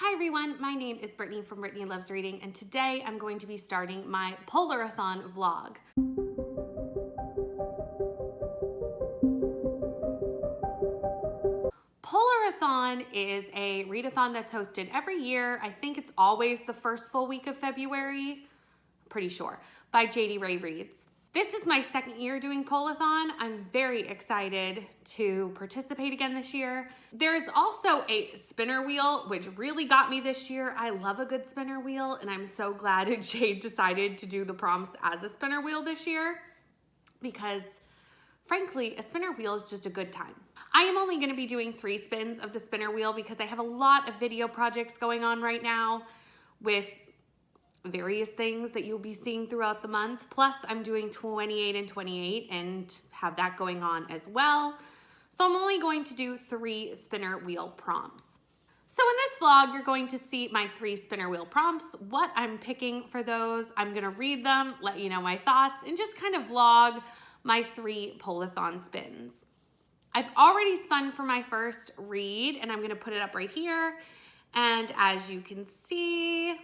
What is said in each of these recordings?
Hi everyone, my name is Brittany from Brittany Loves Reading, and today I'm going to be starting my Polarthon vlog. Polarthon is a readathon that's hosted every year. I think it's always the first full week of February, pretty sure, by J.D. Ray Reads. This is my second year doing Polarthon. I'm very excited to participate again this year. There's also a spinner wheel, which really got me this year. I love a good spinner wheel, and I'm so glad Jade decided to do the prompts as a spinner wheel this year because frankly, a spinner wheel is just a good time. I am only gonna be doing 3 spins of the spinner wheel because I have a lot of video projects going on right now with various things that you'll be seeing throughout the month. Plus, I'm doing 28 and 28 and have that going on as well. So I'm only going to do 3 spinner wheel prompts. So in this vlog, you're going to see my 3 spinner wheel prompts, what I'm picking for those. I'm gonna read them, let you know my thoughts, and just kind of vlog my 3 Polarthon spins. I've already spun for my first read, and I'm gonna put it up right here. And as you can see,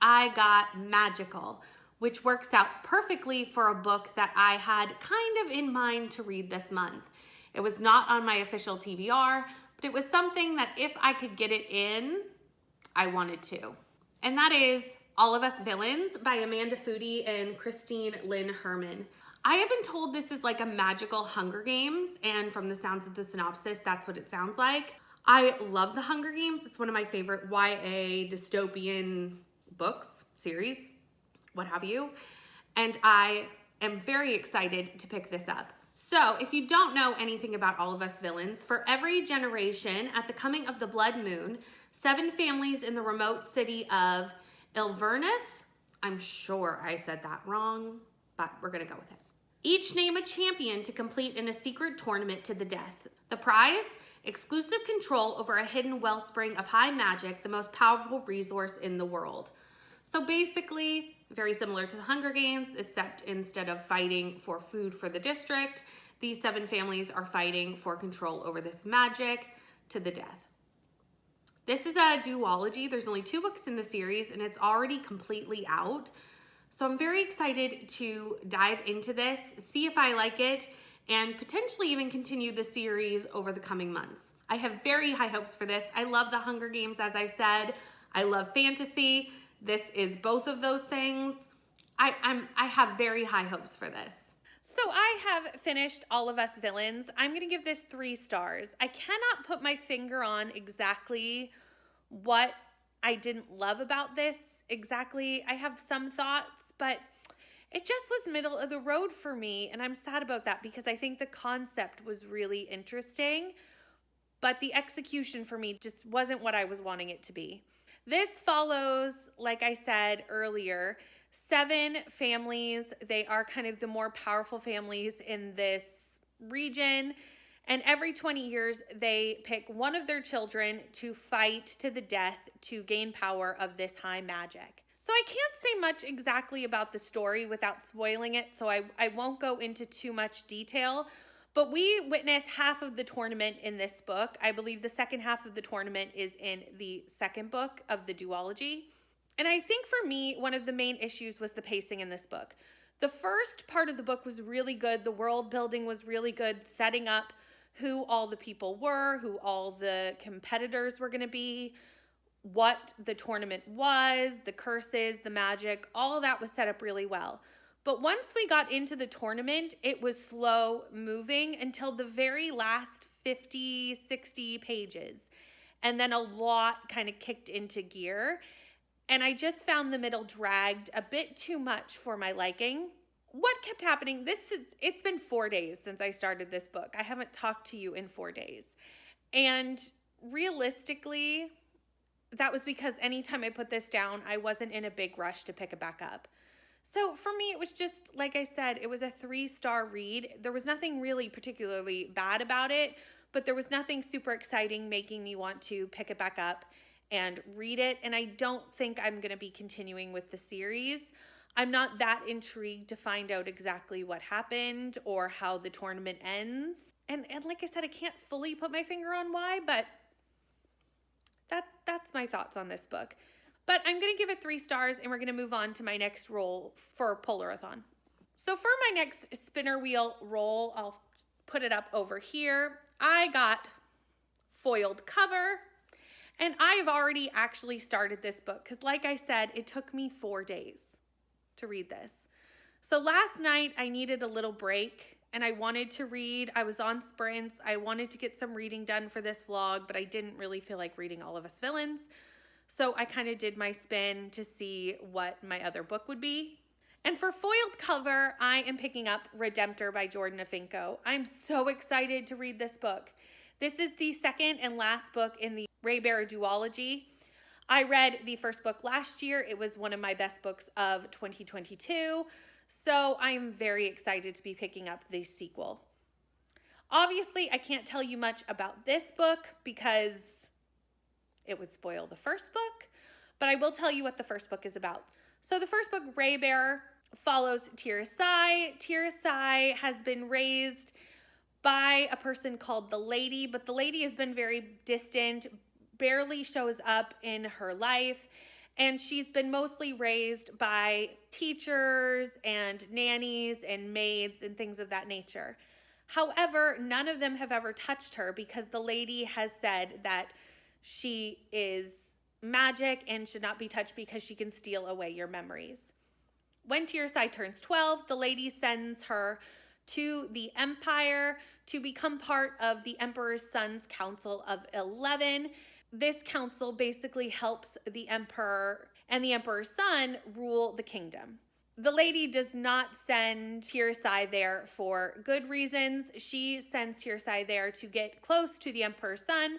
I got Magical, which works out perfectly for a book that I had kind of in mind to read this month. It was not on my official TBR, but it was something that if I could get it in, I wanted to. And that is All of Us Villains by Amanda Foody and Christine Lynn Herman. I have been told this is like a magical Hunger Games, and from the sounds of the synopsis, that's what it sounds like. I love the Hunger Games. It's one of my favorite YA dystopian books, series, what have you. And I am very excited to pick this up. So if you don't know anything about All of Us Villains, for every generation at the coming of the blood moon, 7 families in the remote city of Ilverneth, I'm sure I said that wrong, but we're gonna go with it, each name a champion to complete in a secret tournament to the death. The prize? Exclusive control over a hidden wellspring of high magic, the most powerful resource in the world. So basically, very similar to the Hunger Games, except instead of fighting for food for the district, these 7 families are fighting for control over this magic to the death. This is a duology. There's only 2 books in the series, and it's already completely out. So I'm very excited to dive into this, see if I like it, and potentially even continue the series over the coming months. I have very high hopes for this. I love the Hunger Games, as I've said. I love fantasy. This is both of those things. I have very high hopes for this. So I have finished All of Us Villains. I'm gonna give this 3 stars. I cannot put my finger on exactly what I didn't love about this exactly. I have some thoughts, but it just was middle of the road for me, and I'm sad about that because I think the concept was really interesting, but the execution for me just wasn't what I was wanting it to be. This follows, like I said earlier, 7 families. They are kind of the more powerful families in this region. And every 20 years, they pick one of their children to fight to the death to gain power of this high magic. So I can't say much exactly about the story without spoiling it, so I won't go into too much detail. But we witness half of the tournament in this book. I believe the second half of the tournament is in the second book of the duology. And I think for me, one of the main issues was the pacing in this book. The first part of the book was really good. The world building was really good, setting up who all the people were, who all the competitors were going to be, what the tournament was, the curses, the magic, all of that was set up really well. But once we got into the tournament, it was slow moving until the very last 50, 60 pages. And then a lot kind of kicked into gear. And I just found the middle dragged a bit too much for my liking. What kept happening, it's been 4 days since I started this book. I haven't talked to you in 4 days. And realistically, that was because anytime I put this down, I wasn't in a big rush to pick it back up. So for me, it was just, like I said, it was a 3-star read. There was nothing really particularly bad about it, but there was nothing super exciting making me want to pick it back up and read it. And I don't think I'm going to be continuing with the series. I'm not that intrigued to find out exactly what happened or how the tournament ends. And like I said, I can't fully put my finger on why, but That's my thoughts on this book. But I'm going to give it 3 stars, and we're going to move on to my next roll for Polarthon. So for my next spinner wheel roll, I'll put it up over here. I got foiled cover, and I have already actually started this book because, like I said, it took me 4 days to read this. So last night I needed a little break and I wanted to read. I was on sprints. I wanted to get some reading done for this vlog, but I didn't really feel like reading All of Us Villains. So I kind of did my spin to see what my other book would be. And for foiled cover, I am picking up Redemptor by Jordan Afinco. I'm so excited to read this book. This is the second and last book in the Raybearer duology. I read the first book last year. It was one of my best books of 2022. So I'm very excited to be picking up the sequel. Obviously, I can't tell you much about this book because it would spoil the first book, but I will tell you what the first book is about. So the first book, Raybearer, follows Tirasai. Tirasai has been raised by a person called the Lady, but the Lady has been very distant, barely shows up in her life, and she's been mostly raised by teachers and nannies and maids and things of that nature. However, none of them have ever touched her because the Lady has said that she is magic and should not be touched because she can steal away your memories. When Tirasai turns 12, the Lady sends her to the Empire to become part of the Emperor's Son's Council of 11. This council basically helps the Emperor and the Emperor's son rule the kingdom. The Lady does not send Tirasai there for good reasons. She sends Tirasai there to get close to the Emperor's son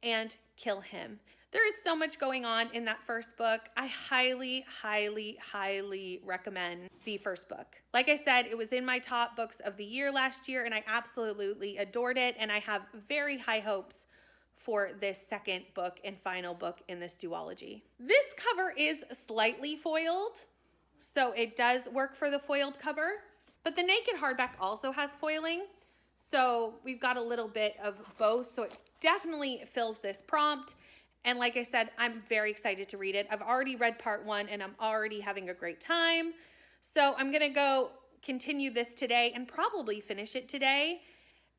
and kill him. There is so much going on in that first book. I highly, highly, highly recommend the first book. Like I said, it was in my top books of the year last year, and I absolutely adored it, and I have very high hopes for this second book and final book in this duology. This cover is slightly foiled, so it does work for the foiled cover, but the naked hardback also has foiling, so we've got a little bit of both, so it definitely fills this prompt. And like I said, I'm very excited to read it. I've already read part 1 and I'm already having a great time. So I'm gonna go continue this today and probably finish it today.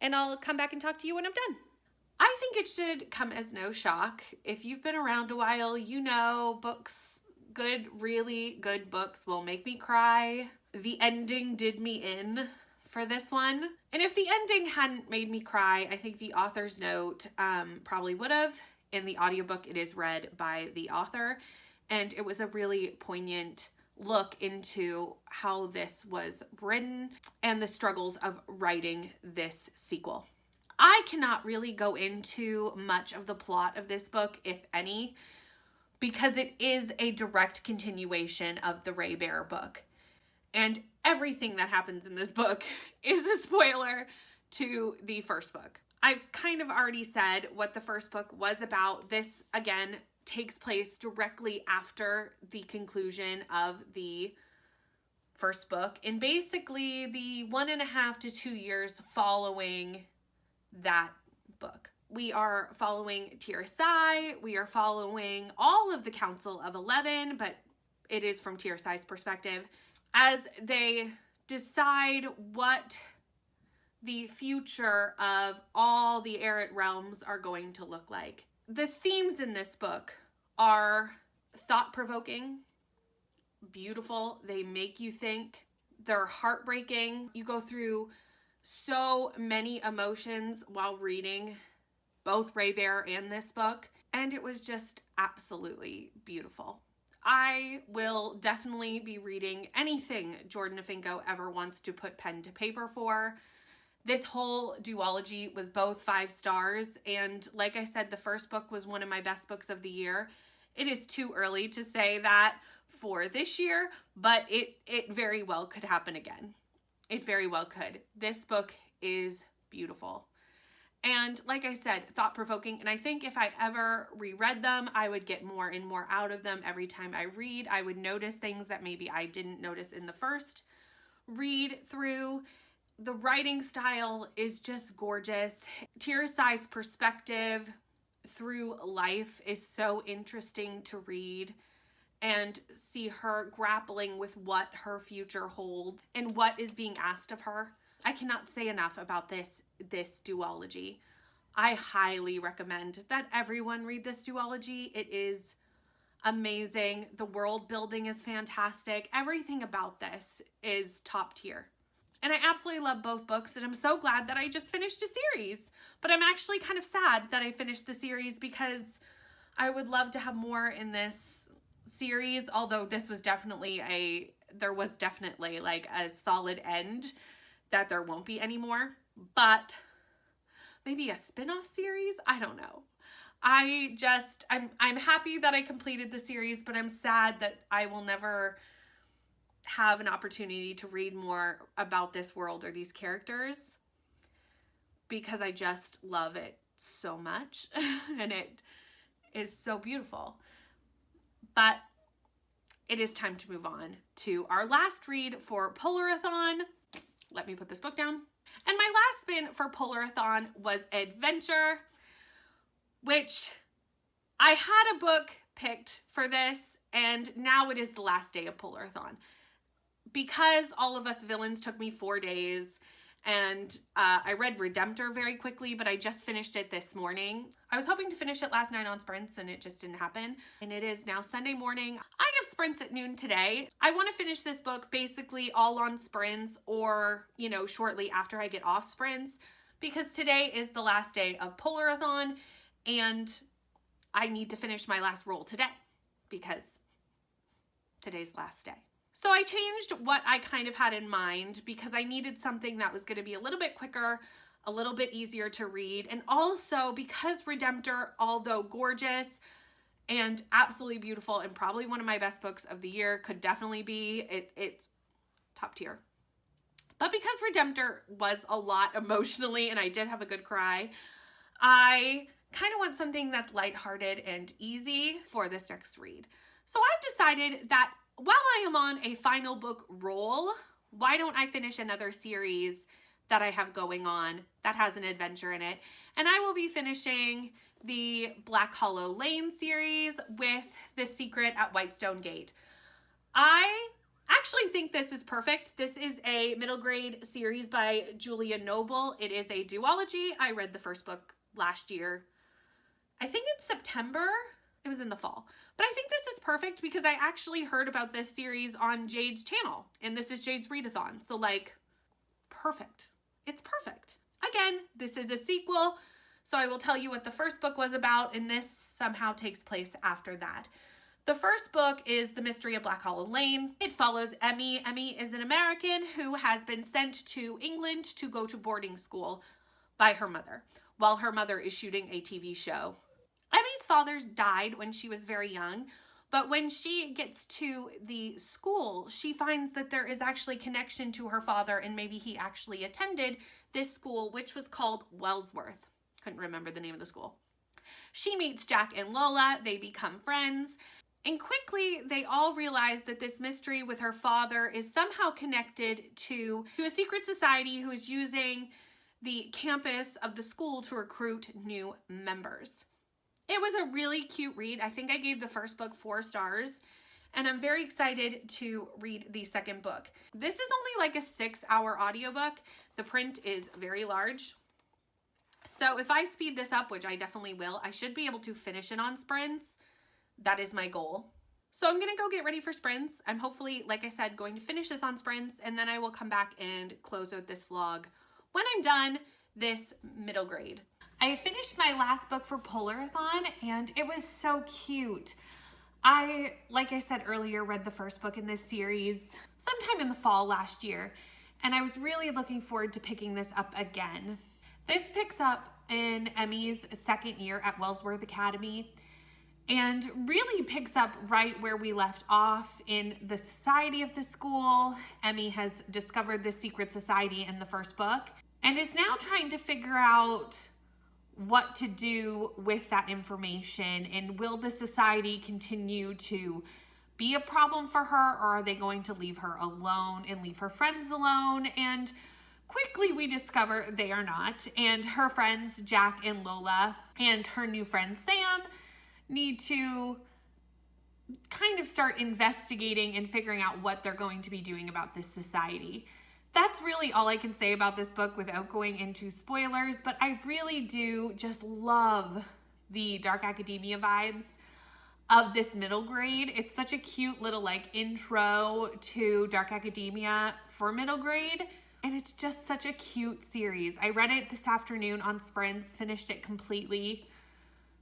And I'll come back and talk to you when I'm done. I think it should come as no shock. If you've been around a while, you know books, good, really good books will make me cry. The ending did me in for this one. And if the ending hadn't made me cry, I think the author's note probably would have. In the audiobook, it is read by the author, and it was a really poignant look into how this was written and the struggles of writing this sequel. I cannot really go into much of the plot of this book, if any, because it is a direct continuation of the Raybearer book. And everything that happens in this book is a spoiler to the first book. I've kind of already said what the first book was about. This, again, takes place directly after the conclusion of the first book, and basically the 1.5 to 2 years following that book. We are following Tirasai, we are following all of the Council of 11, but it is from Tirasai's perspective, as they decide what the future of all the Errant realms are going to look like. The themes in this book are thought-provoking, beautiful, they make you think, they're heartbreaking. You go through so many emotions while reading both Raybearer and this book, and it was just absolutely beautiful. I will definitely be reading anything Jordan Afinco ever wants to put pen to paper for. This whole duology was both 5 stars, and like I said, the first book was one of my best books of the year. It is too early to say that for this year, but it very well could happen again. It very well could. This book is beautiful. And like I said, thought-provoking, and I think if I ever reread them, I would get more and more out of them every time I read. I would notice things that maybe I didn't notice in the first read through. The writing style is just gorgeous. Tirasai's perspective through life is so interesting to read and see her grappling with what her future holds and what is being asked of her. I cannot say enough about this duology. I highly recommend that everyone read this duology. It is amazing. The world building is fantastic. Everything about this is top tier. And I absolutely love both books, and I'm so glad that I just finished a series. But I'm actually kind of sad that I finished the series because I would love to have more in this series, although this was definitely there was definitely like a solid end that there won't be anymore. But maybe a spin-off series? I don't know. I'm happy that I completed the series, but I'm sad that I will never have an opportunity to read more about this world or these characters because I just love it so much and it is so beautiful. But it is time to move on to our last read for Polarthon. Let me put this book down. And my last spin for Polarthon was Adventure, which I had a book picked for this, and now it is the last day of Polarthon. Because All of Us Villains took me 4 days, and I read Redemptor very quickly, but I just finished it this morning. I was hoping to finish it last night on sprints, and it just didn't happen. And it is now Sunday morning. I have sprints at noon today. I want to finish this book basically all on sprints or, you know, shortly after I get off sprints, because today is the last day of Polarthon, and I need to finish my last roll today because today's the last day. So I changed what I kind of had in mind because I needed something that was going to be a little bit quicker, a little bit easier to read. And also because Redemptor, although gorgeous and absolutely beautiful and probably one of my best books of the year, could definitely be, it's top tier. But because Redemptor was a lot emotionally and I did have a good cry, I kind of want something that's lighthearted and easy for this next read. So I've decided that while I am on a final book roll, why don't I finish another series that I have going on that has an adventure in it? And I will be finishing the Black Hollow Lane series with The Secret at Whitestone Gate. I actually think this is perfect. This is a middle grade series by Julia Noble. It is a duology. I read the first book last year. I think in September. It was in the fall. But I think this is perfect because I actually heard about this series on Jade's channel. And this is Jade's readathon. So like, perfect. It's perfect. Again, this is a sequel. So I will tell you what the first book was about. And this somehow takes place after that. The first book is The Mystery of Black Hollow Lane. It follows Emmy. Emmy is an American who has been sent to England to go to boarding school by her mother while her mother is shooting a TV show. Emmy's father died when she was very young, but when she gets to the school, she finds that there is actually connection to her father and maybe he actually attended this school, which was called Wellsworth. Couldn't remember the name of the school. She meets Jack and Lola. They become friends. And quickly, they all realize that this mystery with her father is somehow connected to a secret society who is using the campus of the school to recruit new members. It was a really cute read. I think I gave the first book 4 stars, and I'm very excited to read the second book. This is only like a 6-hour audiobook. The print is very large. So if I speed this up, which I definitely will, I should be able to finish it on sprints. That is my goal. So I'm gonna go get ready for sprints. I'm hopefully, like I said, going to finish this on sprints, and then I will come back and close out this vlog when I'm done this middle grade. I finished my last book for Polarthon and it was so cute. I, like I said earlier, read the first book in this series sometime in the fall last year, and I was really looking forward to picking this up again. This picks up in Emmy's second year at Wellsworth Academy and really picks up right where we left off in the society of the school. Emmy has discovered this secret society in the first book and is now trying to figure out what to do with that information, and will the society continue to be a problem for her, or are they going to leave her alone and leave her friends alone? And quickly we discover they are not, and her friends Jack and Lola and her new friend Sam need to kind of start investigating and figuring out what they're going to be doing about this society. That's really all I can say about this book without going into spoilers, but I really do just love the dark academia vibes of this middle grade. It's such a cute little like intro to dark academia for middle grade, and it's just such a cute series. I read it this afternoon on sprints, finished it completely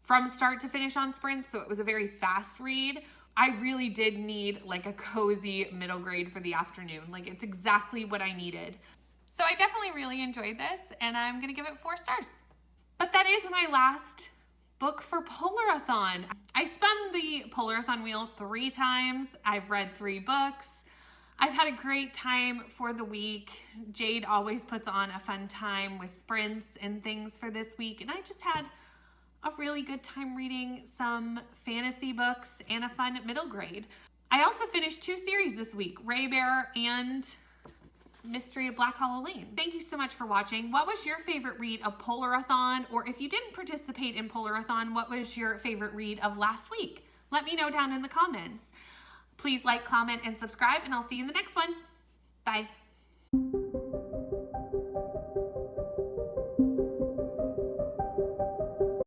from start to finish on sprints, so it was a very fast read. I really did need like a cozy middle grade for the afternoon. Like, it's exactly what I needed. So I definitely really enjoyed this, and I'm gonna give it 4 stars. But that is my last book for Polarthon. I spun the Polarthon wheel 3 times. I've read 3 books. I've had a great time for the week. Jade always puts on a fun time with sprints and things for this week, and I just had a really good time reading some fantasy books and a fun middle grade. I also finished 2 series this week, Ray Bear and Mystery of Black Hollow Lane. Thank you so much for watching. What was your favorite read of Polarthon? Or if you didn't participate in Polarthon, what was your favorite read of last week? Let me know down in the comments. Please like, comment, and subscribe, and I'll see you in the next one. Bye.